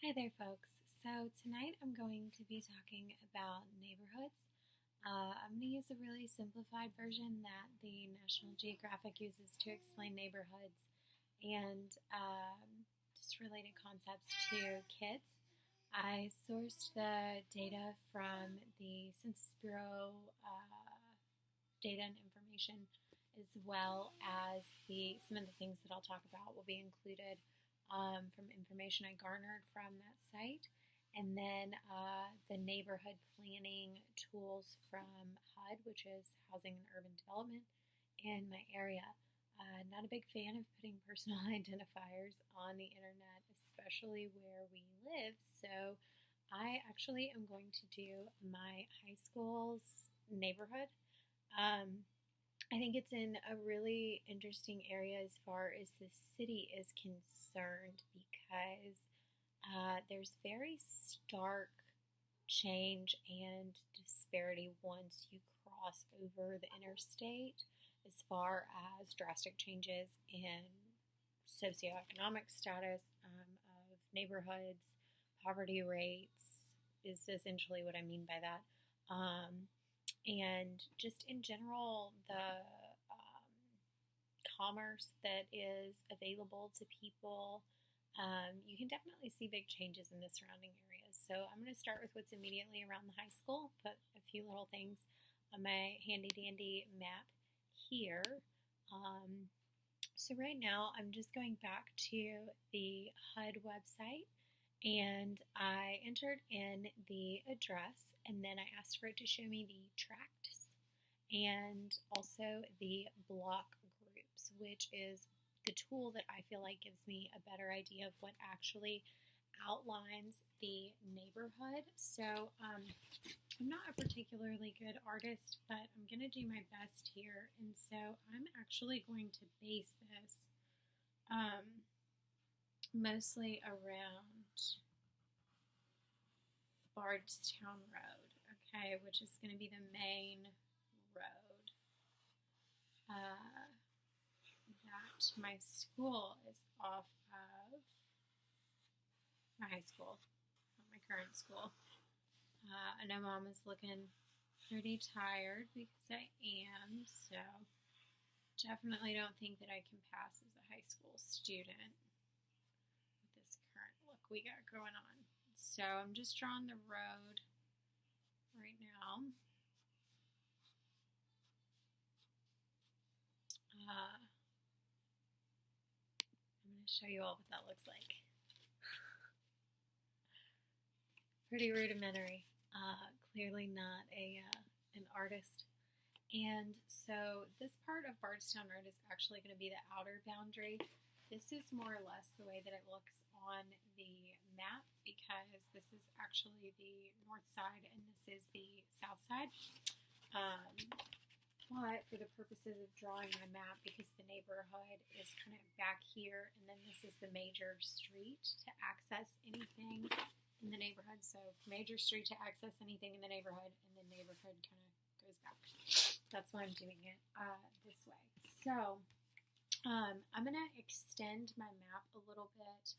Hi there, folks. So tonight I'm going to be talking about neighborhoods. I'm going to use a really simplified version that the National Geographic uses to explain neighborhoods and just related concepts to kids. I sourced the data from the Census Bureau data and information, as well as some of the things that I'll talk about will be included from information I garnered from that site, and then the neighborhood planning tools from HUD, which is Housing and Urban Development, in my area. Not a big fan of putting personal identifiers on the internet, especially where we live, so I actually am going to do my high school's neighborhood. I think it's in a really interesting area as far as the city is concerned because there's very stark change and disparity once you cross over the interstate as far as drastic changes in socioeconomic status of neighborhoods, poverty rates is essentially what I mean by that. And just in general, the commerce that is available to people, you can definitely see big changes in the surrounding areas. So I'm going to start with what's immediately around the high school, put a few little things on my handy dandy map here. So right now I'm just going back to the HUD website, and I entered in the address, and then I asked for it to show me the tracts and also the block groups, which is the tool that I feel like gives me a better idea of what actually outlines the neighborhood. So I'm not a particularly good artist, but I'm going to do my best here, and so I'm actually going to base this mostly around Bardstown Road, okay, which is going to be the main road that my school is off of, my high school, not my current school. I know Mom is looking pretty tired because I am, so definitely don't think that I can pass as a high school student with this current look we got going on. So I'm just drawing the road right now. I'm going to show you all what that looks like. Pretty rudimentary. Clearly not an artist. And so this part of Bardstown Road is actually going to be the outer boundary. This is more or less the way that it looks on the map because this is actually the north side and this is the south side. But for the purposes of drawing my map, because the neighborhood is kind of back here and then this is the major street to access anything in the neighborhood. So major street to access anything in the neighborhood, and the neighborhood kind of goes back. That's why I'm doing it this way. So I'm going to extend my map a little bit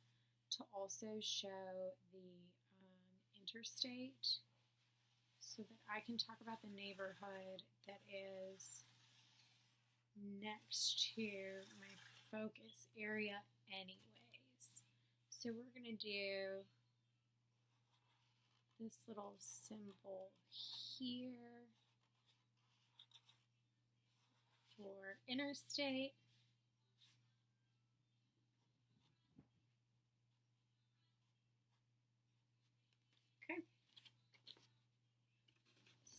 to also show the interstate so that I can talk about the neighborhood that is next to my focus area anyways. So we're going to do this little symbol here for interstate. Okay.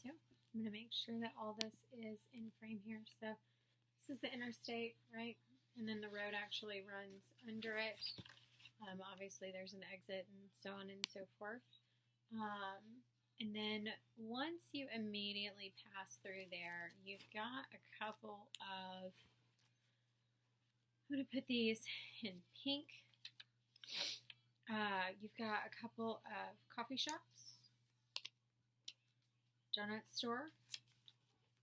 So I'm going to make sure that all this is in frame here. So this is the interstate, right? And then the road actually runs under it. Obviously there's an exit and so on and so forth. And then once you immediately pass through there, you've got a couple of, I'm going to put these in pink. You've got a couple of coffee shops, donut store.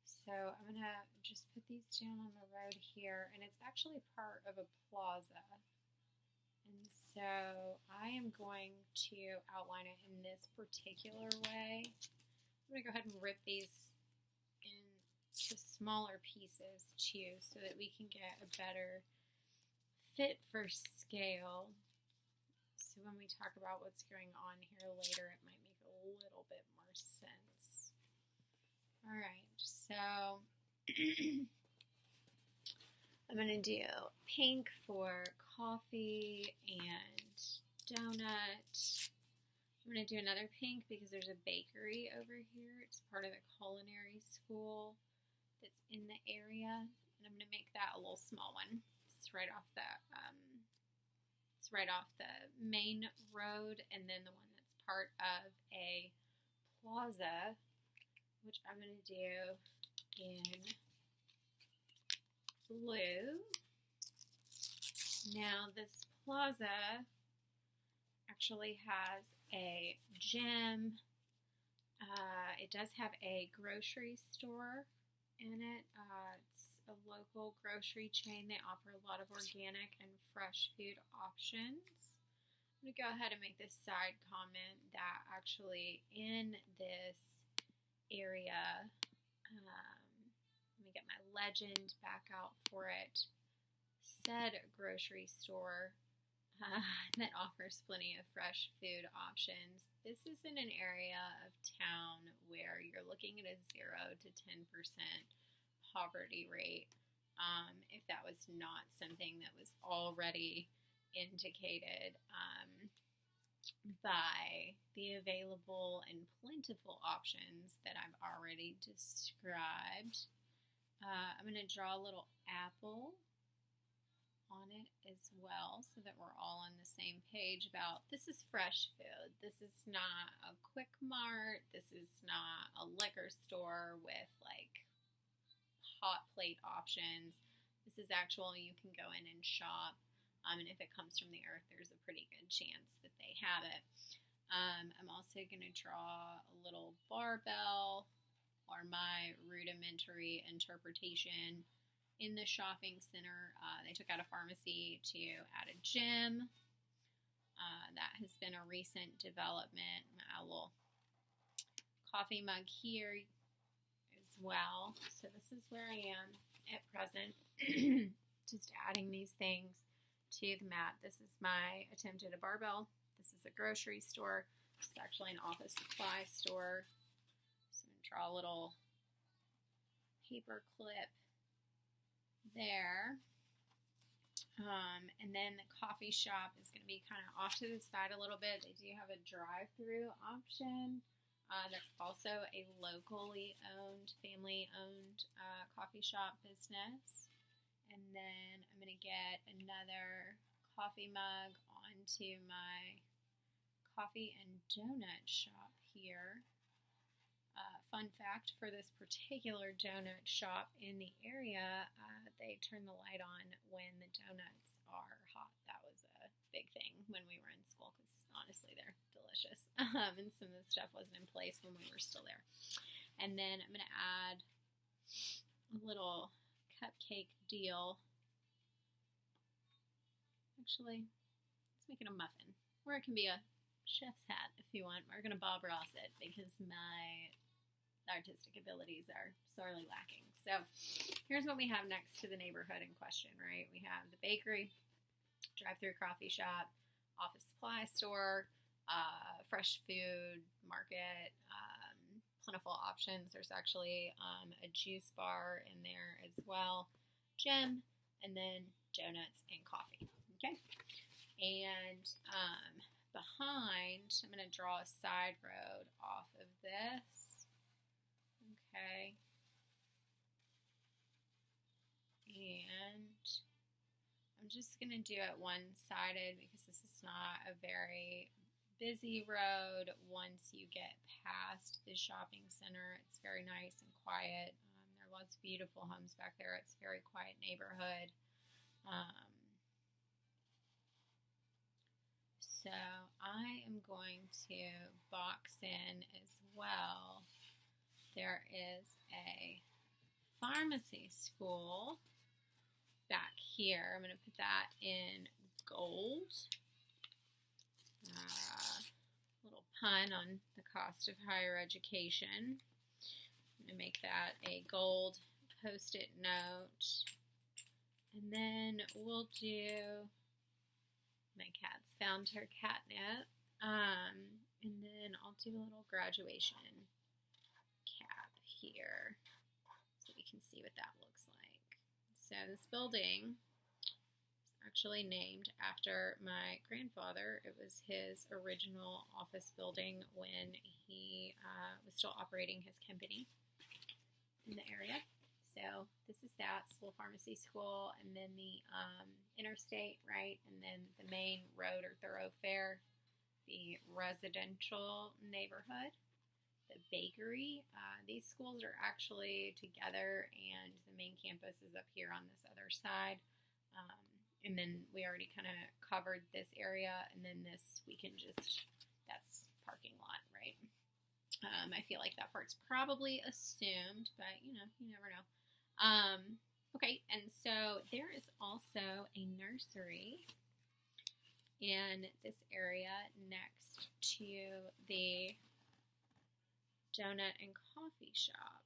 So I'm going to just put these down on the road here, and it's actually part of a plaza. And So I am going to outline it in this particular way. I'm going to go ahead and rip these into smaller pieces too so that we can get a better fit for scale. So when we talk about what's going on here later, it might make a little bit more sense. All right, so I'm going to do pink for coffee and donut. I'm going to do another pink because there's a bakery over here. It's part of the culinary school that's in the area, and I'm going to make that a little small one. It's right off the main road, and then the one that's part of a plaza, which I'm going to do in blue. Now this plaza actually has a gym. It does have a grocery store in it. It's a local grocery chain. They offer a lot of organic and fresh food options. I'm going to go ahead and make this side comment that actually in this area, let me get my legend back out for it, said grocery store that offers plenty of fresh food options. This is in an area of town where you're looking at a 0 to 10% poverty rate. If that was not something that was already indicated by the available and plentiful options that I've already described. I'm going to draw a little apple on it as well so that we're all on the same page about this is fresh food. This is not a quick mart. This is not a liquor store with like hot plate options. This is actual, you can go in and shop, and if it comes from the earth, there's a pretty good chance that they have it. I'm also going to draw a little barbell, or my rudimentary interpretation. In the shopping center, they took out a pharmacy to add a gym. That has been a recent development. A little coffee mug here as well. So this is where I am at present. Just adding these things to the mat. This is my attempt at a barbell. This is a grocery store. This is actually an office supply store. So I'm going to draw a little paper clip there. And then the coffee shop is going to be kind of off to the side a little bit. They do have a drive-through option. That's also a locally owned, family-owned coffee shop business. And then I'm going to get another coffee mug onto my coffee and donut shop here. Fun fact, for this particular donut shop in the area, they turn the light on when the donuts are hot. That was a big thing when we were in school because honestly they're delicious. And some of the stuff wasn't in place when we were still there. And then I'm going to add a little cupcake deal. Actually, let's make it a muffin. Or it can be a chef's hat if you want. We're going to Bob Ross it because my artistic abilities are sorely lacking. So here's what we have next to the neighborhood in question, right? We have the bakery, drive-through coffee shop, office supply store, fresh food market, plentiful options. There's actually a juice bar in there as well, gym, and then donuts and coffee. Okay, and behind, I'm going to draw a side road off of this. Okay, and I'm just going to do it one-sided because this is not a very busy road. Once you get past the shopping center, it's very nice and quiet. There are lots of beautiful homes back there. It's a very quiet neighborhood. So I am going to box in as well. There is a pharmacy school back here. I'm going to put that in gold. Little pun on the cost of higher education. I'm going to make that a gold Post-it note. And then we'll do, my cat's found her catnip. And then I'll do a little graduation cap here so we can see what that looks like. So this building is actually named after my grandfather. It was his original office building when he was still operating his company in the area. So this is that school pharmacy school, and then the interstate, right, and then the main road or thoroughfare, the residential neighborhood, the bakery. These schools are actually together, and the main campus is up here on this other side. And then we already kind of covered this area, and then this we can just, that's parking lot, right? I feel like that part's probably assumed, but you know, you never know. Okay, and so there is also a nursery in this area next to the donut and coffee shop.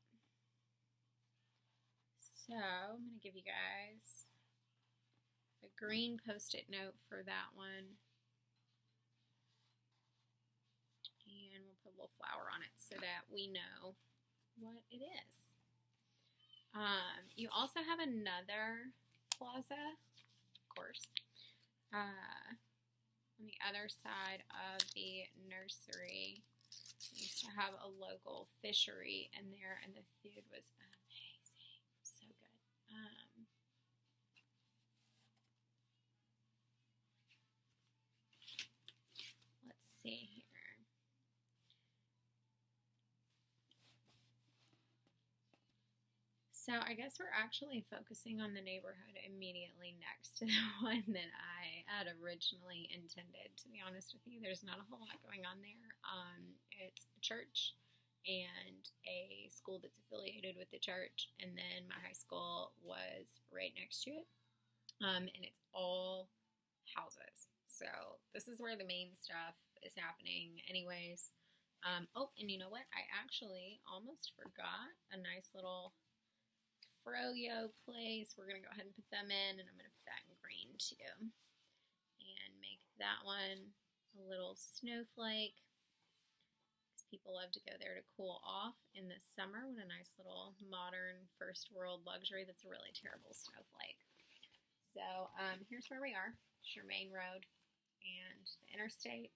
So I'm going to give you guys a green Post-it note for that one. And we'll put a little flower on it so that we know what it is. You also have another plaza, of course, on the other side of the nursery. We used to have a local fishery in there, and the food was amazing, so good. Let's see here. So I guess we're actually focusing on the neighborhood immediately next to the one that I had originally intended. To be honest with you, there's not a whole lot going on there. It's a church and a school that's affiliated with the church, and then my high school was right next to it. And it's all houses. So this is where the main stuff is happening anyways. Oh, and you know what? I actually almost forgot a nice little FroYo place. We're going to go ahead and put them in, and I'm going to put that in green too. And make that one a little snowflake. Because people love to go there to cool off in the summer when a nice little modern first world luxury that's a really terrible snowflake. So here's where we are. It's your main road and the interstate,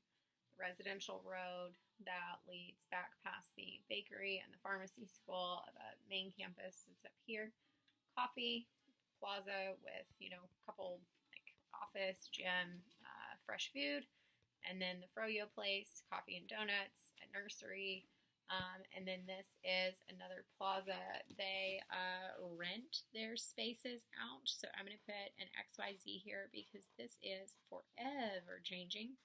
the residential road that leads back past the bakery and the pharmacy school of a main campus. It's up here. Coffee plaza with, you know, a couple like office, gym, fresh food, and then the FroYo place, coffee and donuts, a nursery, and then this is another plaza. They rent their spaces out, so I'm going to put an XYZ here because this is forever changing.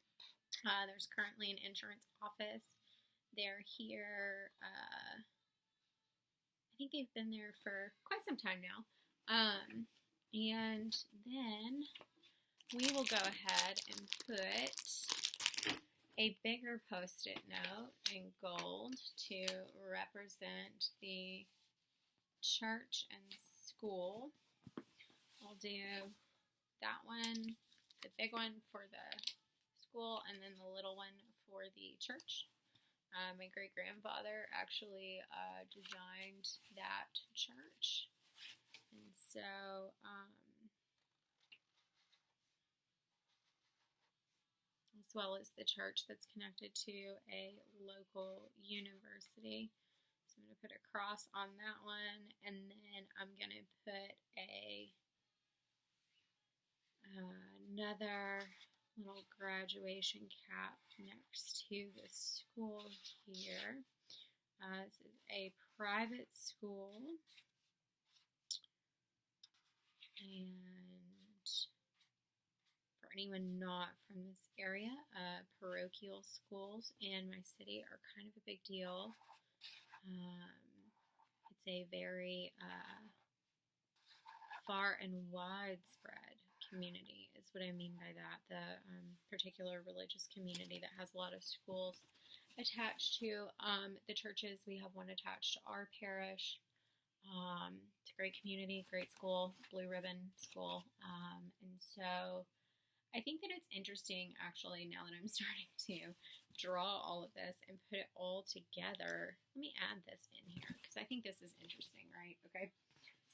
There's currently an insurance office. They're here, I think they've been there for quite some time now. And then we will go ahead and put a bigger Post-it note in gold to represent the church and school. I'll do that one, the big one for the school, and then the little one for the church. My great-grandfather actually designed that church, and so as well as the church that's connected to a local university. So I'm going to put a cross on that one, and then I'm going to put another little graduation cap next to the school here. This is a private school, and for anyone not from this area, parochial schools in my city are kind of a big deal. It's a very far and widespread community as is what I mean by that. The particular religious community that has a lot of schools attached to the churches. We have one attached to our parish. It's a great community, great school, blue ribbon school. And so I think that it's interesting, actually, now that I'm starting to draw all of this and put it all together. Let me add this in here because I think this is interesting, right? Okay.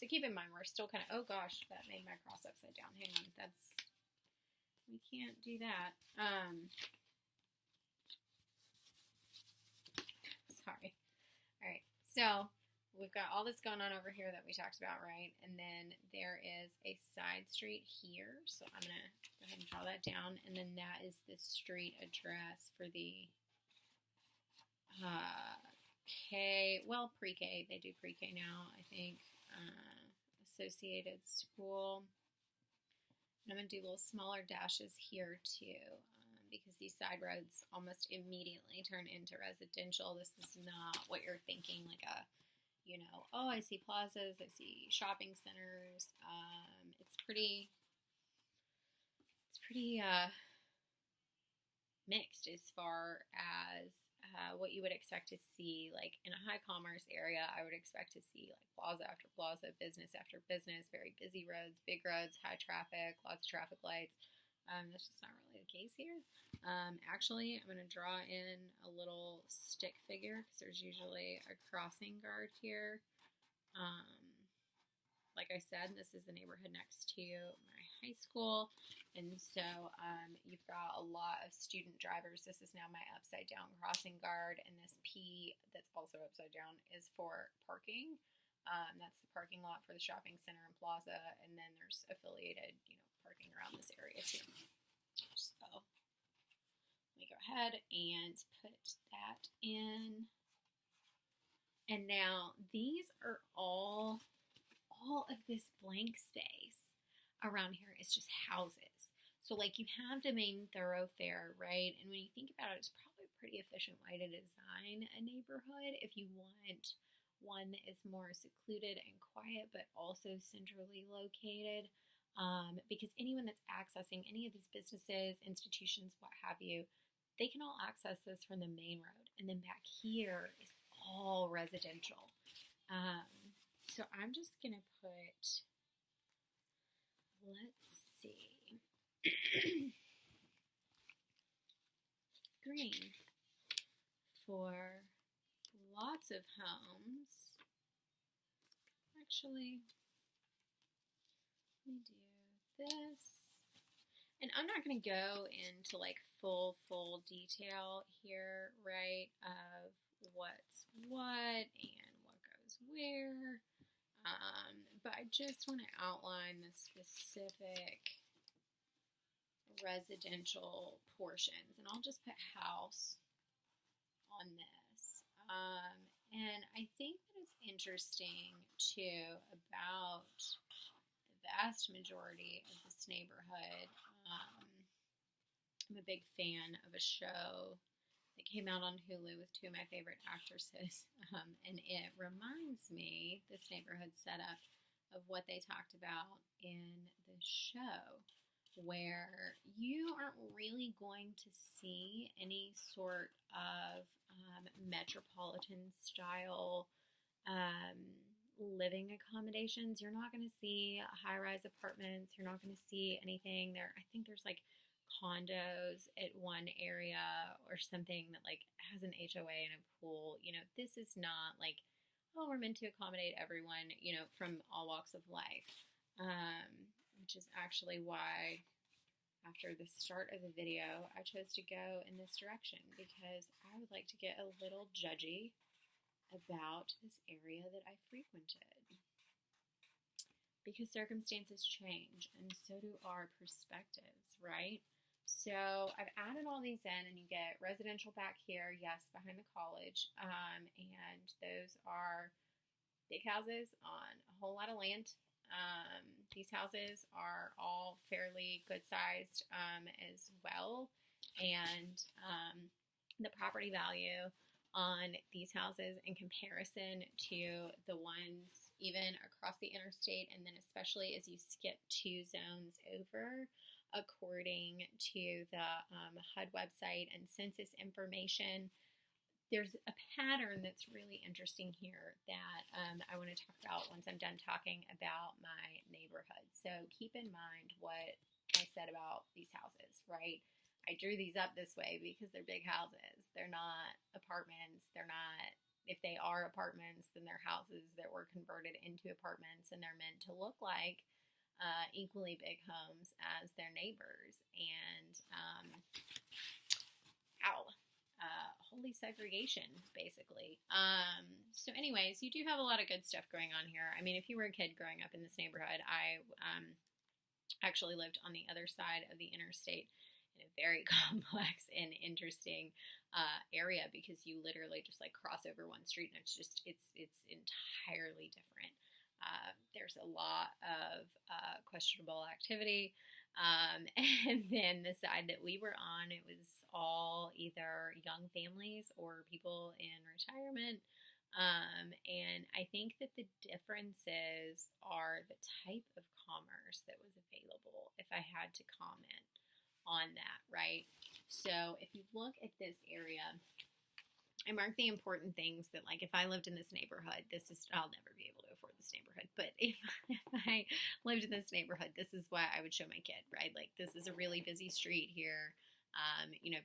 So keep in mind, we're still kind of, oh gosh, that made my cross upside down. Hang on. We can't do that. Sorry. All right. So we've got all this going on over here that we talked about, right? And then there is a side street here. So I'm going to go ahead and draw that down. And then that is the street address for the pre-K. They do pre-K now, I think. Associated school. And I'm going to do little smaller dashes here too, because these side roads almost immediately turn into residential. This is not what you're thinking, like a, oh, I see plazas, I see shopping centers. It's pretty mixed as far as what you would expect to see. Like in a high commerce area, I would expect to see like plaza after plaza, business after business, very busy roads, big roads, high traffic, lots of traffic lights. That's just not really the case here. Actually, I'm going to draw in a little stick figure because there's usually a crossing guard here. Like I said, this is the neighborhood next to my high school. And so you've got a lot of student drivers. This is now my upside down crossing guard. And this P that's also upside down is for parking. That's the parking lot for the shopping center and plaza. And then there's affiliated, parking around this area too. So let me go ahead and put that in. And now these are all of this blank space around here is just houses. So like you have the main thoroughfare, right? And when you think about it, it's probably a pretty efficient way to design a neighborhood if you want one that is more secluded and quiet, but also centrally located. Because anyone that's accessing any of these businesses, institutions, what have you, they can all access this from the main road. And then back here is all residential. So I'm just going to put, let's see, green for lots of homes. Actually, let me do this. And I'm not going to go into like full detail here, right, of what's what and what goes where. But I just want to outline the specific residential portions, and I'll just put house on this. And I think that it's interesting too about the vast majority of this neighborhood. I'm a big fan of a show that came out on Hulu with two of my favorite actresses, and it reminds me, this neighborhood setup, of what they talked about in the show, where you aren't really going to see any sort of metropolitan style living accommodations. You're not going to see high-rise apartments. You're not going to see anything there. I think there's like condos at one area or something that like has an HOA and a pool. This is not like, oh, we're meant to accommodate everyone, from all walks of life, which is actually why after the start of the video, I chose to go in this direction, because I would like to get a little judgy about this area that I frequented. Because circumstances change, and so do our perspectives, right? So I've added all these in, and you get residential back here, yes, behind the college, and those are big houses on a whole lot of land. These houses are all fairly good-sized as well, and the property value on these houses in comparison to the ones even across the interstate, and then especially as you skip 2 zones over, according to the HUD website and census information, there's a pattern that's really interesting here that I want to talk about once I'm done talking about my neighborhood. So keep in mind what I said about these houses, right? I drew these up this way because they're big houses. They're not apartments. They're not, if they are apartments, then they're houses that were converted into apartments, and they're meant to look like equally big homes as their neighbors. And holy segregation, basically. So anyways, you do have a lot of good stuff going on here. I mean, if you were a kid growing up in this neighborhood, I actually lived on the other side of the interstate in a very complex and interesting area, because you literally just like cross over one street and it's entirely different. There's a lot of questionable activity. And then the side that we were on, it was all either young families or people in retirement. And I think that the differences are the type of commerce that was available, if I had to comment on that, right? So if you look at this area, I mark the important things that, like, if I lived in this neighborhood, I'll never be able to afford this neighborhood, but if I lived in this neighborhood, this is what I would show my kid, right? Like, this is a really busy street here.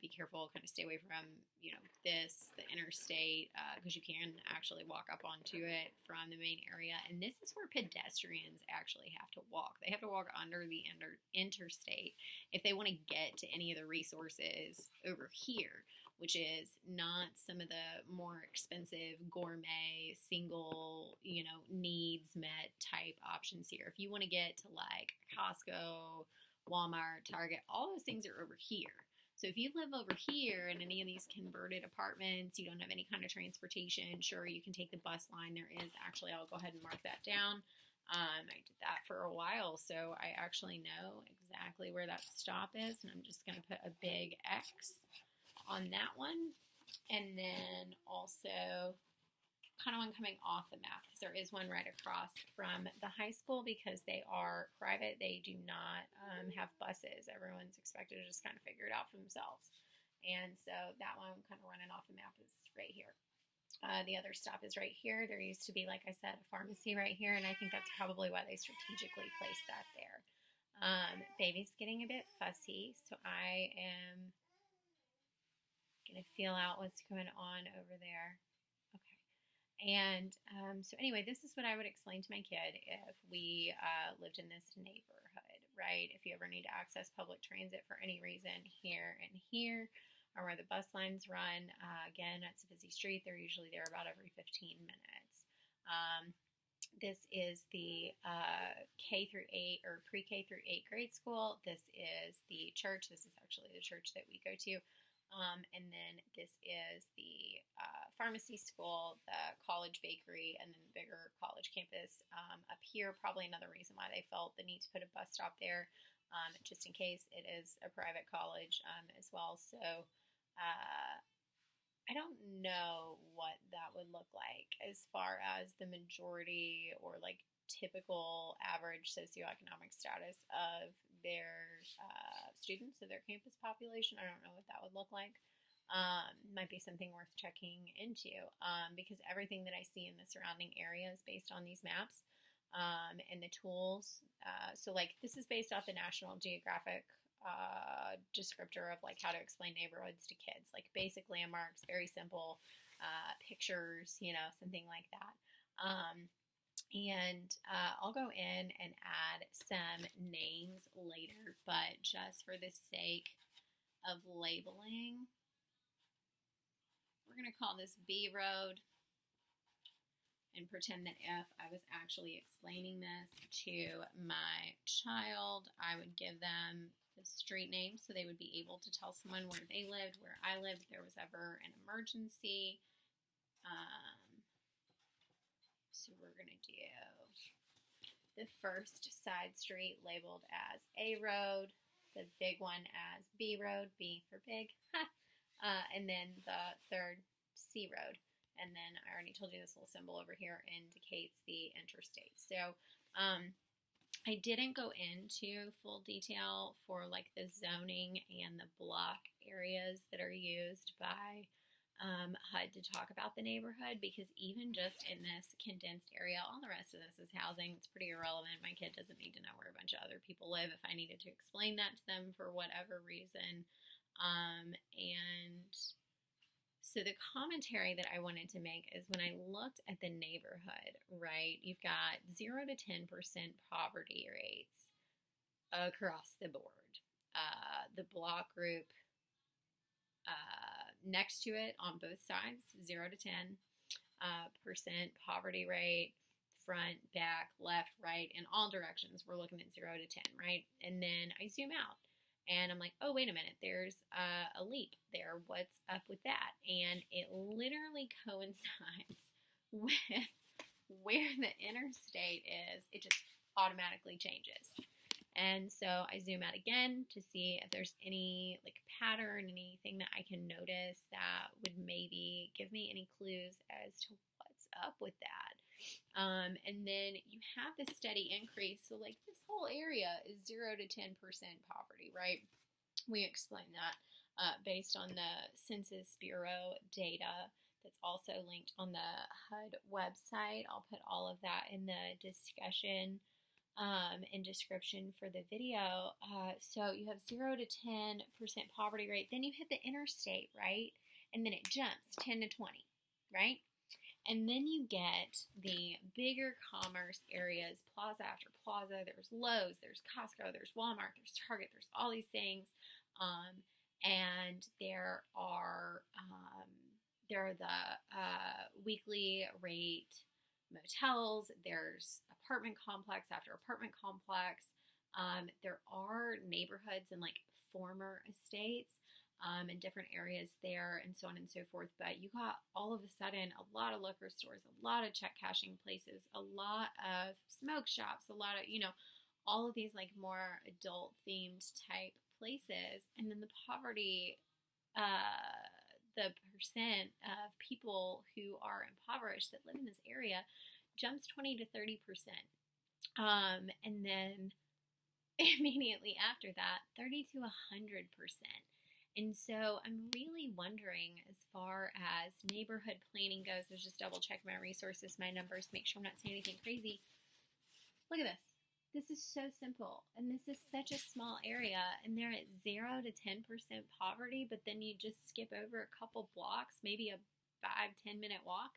Be careful, kind of stay away from, the interstate, because you can actually walk up onto it from the main area. And this is where pedestrians actually have to walk. They have to walk under the interstate if they want to get to any of the resources over here, which is not some of the more expensive gourmet single, needs met type options here. If you want to get to like Costco, Walmart, Target, all those things are over here. So if you live over here in any of these converted apartments, you don't have any kind of transportation, sure, you can take the bus line. There is actually, I'll go ahead and mark that down. I did that for a while, so I actually know exactly where that stop is, and I'm just going to put a big X on that one. And then also kind of one coming off the map, because there is one right across from the high school, because they are private. They do not have buses. Everyone's expected to just kind of figure it out for themselves. And so that one kind of running off the map is right here. The other stop is right here. There used to be, like I said, a pharmacy right here, and I think that's probably why they strategically placed that there. Baby's getting a bit fussy, so I am going to feel out what's going on over there. Okay. And so anyway, this is what I would explain to my kid if we lived in this neighborhood, right? If you ever need to access public transit for any reason, here and here are where the bus lines run. Again, it's a busy street. They're usually there about every 15 minutes. This is the K through 8 or pre-K through 8 grade school. This is the church. This is actually the church that we go to. And then this is the pharmacy school, the college bakery, and then the bigger college campus up here. Probably another reason why they felt the need to put a bus stop there, just in case it is a private college as well. So I don't know what that would look like as far as the majority or like typical average socioeconomic status of their students, of their campus population. I don't know what that would look like. Might be something worth checking into, because everything that I see in the surrounding area is based on these maps and the tools. So like this is based off the National Geographic descriptor of like how to explain neighborhoods to kids, like basic landmarks, very simple pictures, something like that. And I'll go in and add some names later, but just for the sake of labeling, we're going to call this B Road and pretend that if I was actually explaining this to my child, I would give them the street name so they would be able to tell someone where they lived, where I lived, if there was ever an emergency. So we're going to do the first side street labeled as A Road, the big one as B Road, B for big, and then the third C Road. And then I already told you this little symbol over here indicates the interstate. So I didn't go into full detail for like the zoning and the block areas that are used by HUD to talk about the neighborhood, because even just in this condensed area, all the rest of this is housing. It's pretty irrelevant. My kid doesn't need to know where a bunch of other people live if I needed to explain that to them for whatever reason. And so the commentary that I wanted to make is when I looked at the neighborhood, right, you've got 0 to 10% poverty rates across the board. The block group next to it on both sides, 0 to 10% poverty rate, front, back, left, right, in all directions. We're looking at 0 to 10, right? And then I zoom out. And I'm like, oh, wait a minute, there's a leap there. What's up with that? And it literally coincides with where the interstate is. It just automatically changes. And so I zoom out again to see if there's any like pattern, anything that I can notice that would maybe give me any clues as to what's up with that. And then you have this steady increase. So like this whole area is 0 to 10% poverty, right? We explain that based on the Census Bureau data that's also linked on the HUD website. I'll put all of that in the discussion and description for the video. So you have 0 to 10% poverty rate. Then you hit the interstate, right? And then it jumps 10 to 20, right? And then you get the bigger commerce areas, plaza after plaza. There's Lowe's, there's Costco, there's Walmart, there's Target, there's all these things. And there are the weekly rate motels. There's apartment complex after apartment complex. There are neighborhoods and like former estates. In different areas there and so on and so forth. But you got all of a sudden a lot of liquor stores, a lot of check cashing places, a lot of smoke shops, a lot of, all of these like more adult themed type places. And then the poverty, the percent of people who are impoverished that live in this area jumps 20 to 30%. And then immediately after that, 30 to 100%. And so I'm really wondering, as far as neighborhood planning goes, let's just double check my resources, my numbers, make sure I'm not saying anything crazy. Look at this. This is so simple. And this is such a small area. And they're at 0 to 10% poverty, but then you just skip over a couple blocks, maybe a 5-10 minute walk,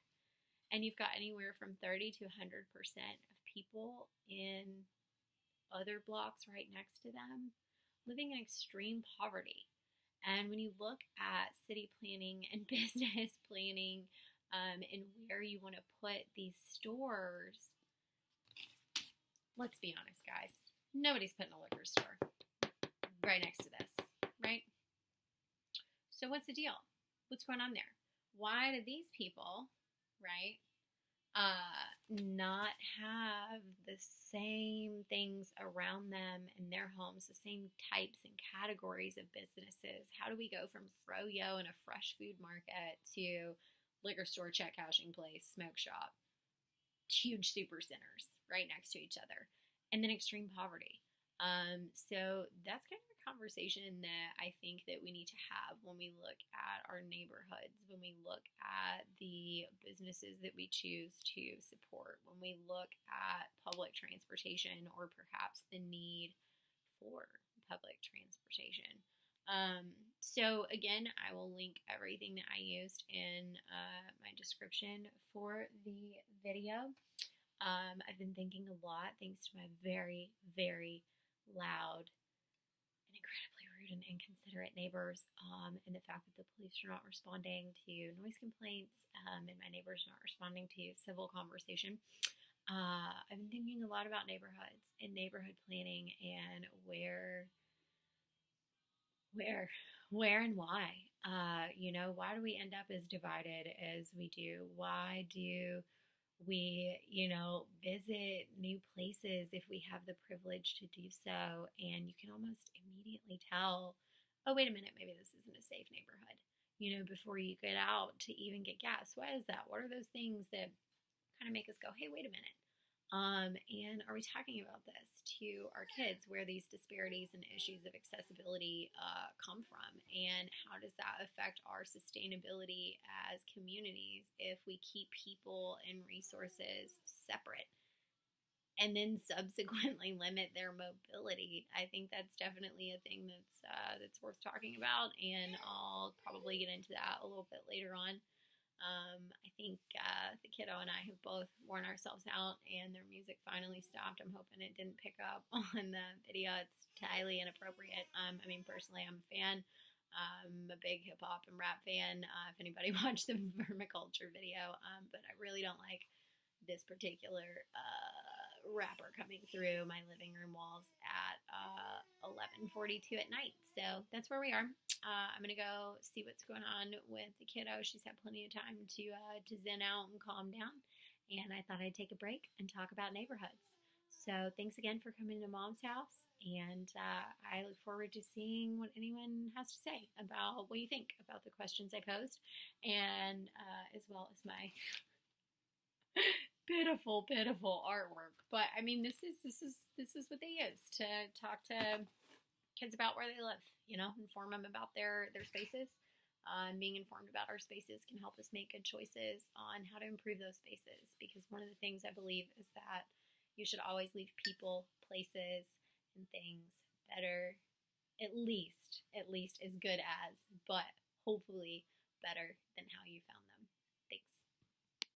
and you've got anywhere from 30 to 100% of people in other blocks right next to them living in extreme poverty. And when you look at city planning and business planning and where you want to put these stores, let's be honest, guys. Nobody's putting a liquor store right next to this, right? So what's the deal? What's going on there? Why do these people, right, not have the same things around them in their homes, the same types and categories of businesses? How do we go from FroYo and a fresh food market to liquor store, check cashing place, smoke shop, huge super centers right next to each other, and then extreme poverty? So that's kind of a conversation that I think that we need to have when we look at our neighborhoods, when we look at the businesses that we choose to support, when we look at public transportation or perhaps the need for public transportation. So again, I will link everything that I used in my description for the video. I've been thinking a lot, thanks to my very, very loud and incredibly rude and inconsiderate neighbors, and the fact that the police are not responding to noise complaints, and my neighbors are not responding to civil conversation. I've been thinking a lot about neighborhoods and neighborhood planning and where and why. Why do we end up as divided as we do? Why do we, visit new places if we have the privilege to do so? And you can almost immediately tell, oh, wait a minute, maybe this isn't a safe neighborhood, before you get out to even get gas. Why is that? What are those things that kind of make us go, hey, wait a minute, And are we talking about this to our kids, where these disparities and issues of accessibility come from? And how does that affect our sustainability as communities if we keep people and resources separate and then subsequently limit their mobility? I think that's definitely a thing that's worth talking about, and I'll probably get into that a little bit later on. I think the kiddo and I have both worn ourselves out, and their music finally stopped. I'm hoping it didn't pick up on the video. It's highly inappropriate. I mean, personally, I'm a fan. I'm a big hip hop and rap fan. If anybody watched the Vermiculture video, but I really don't like this particular rapper coming through my living room walls at 11:42 at night. So that's where we are. I'm gonna go see what's going on with the kiddo. She's had plenty of time to zen out and calm down, and I thought I'd take a break and talk about neighborhoods. So thanks again for coming to Mom's house, and I look forward to seeing what anyone has to say about what you think about the questions I posed, and as well as my pitiful artwork. But I mean, this is what they use to talk to kids about where they live, inform them about their spaces. Being informed about our spaces can help us make good choices on how to improve those spaces, because one of the things I believe is that you should always leave people, places, and things better, at least as good as, but hopefully better than how you found them.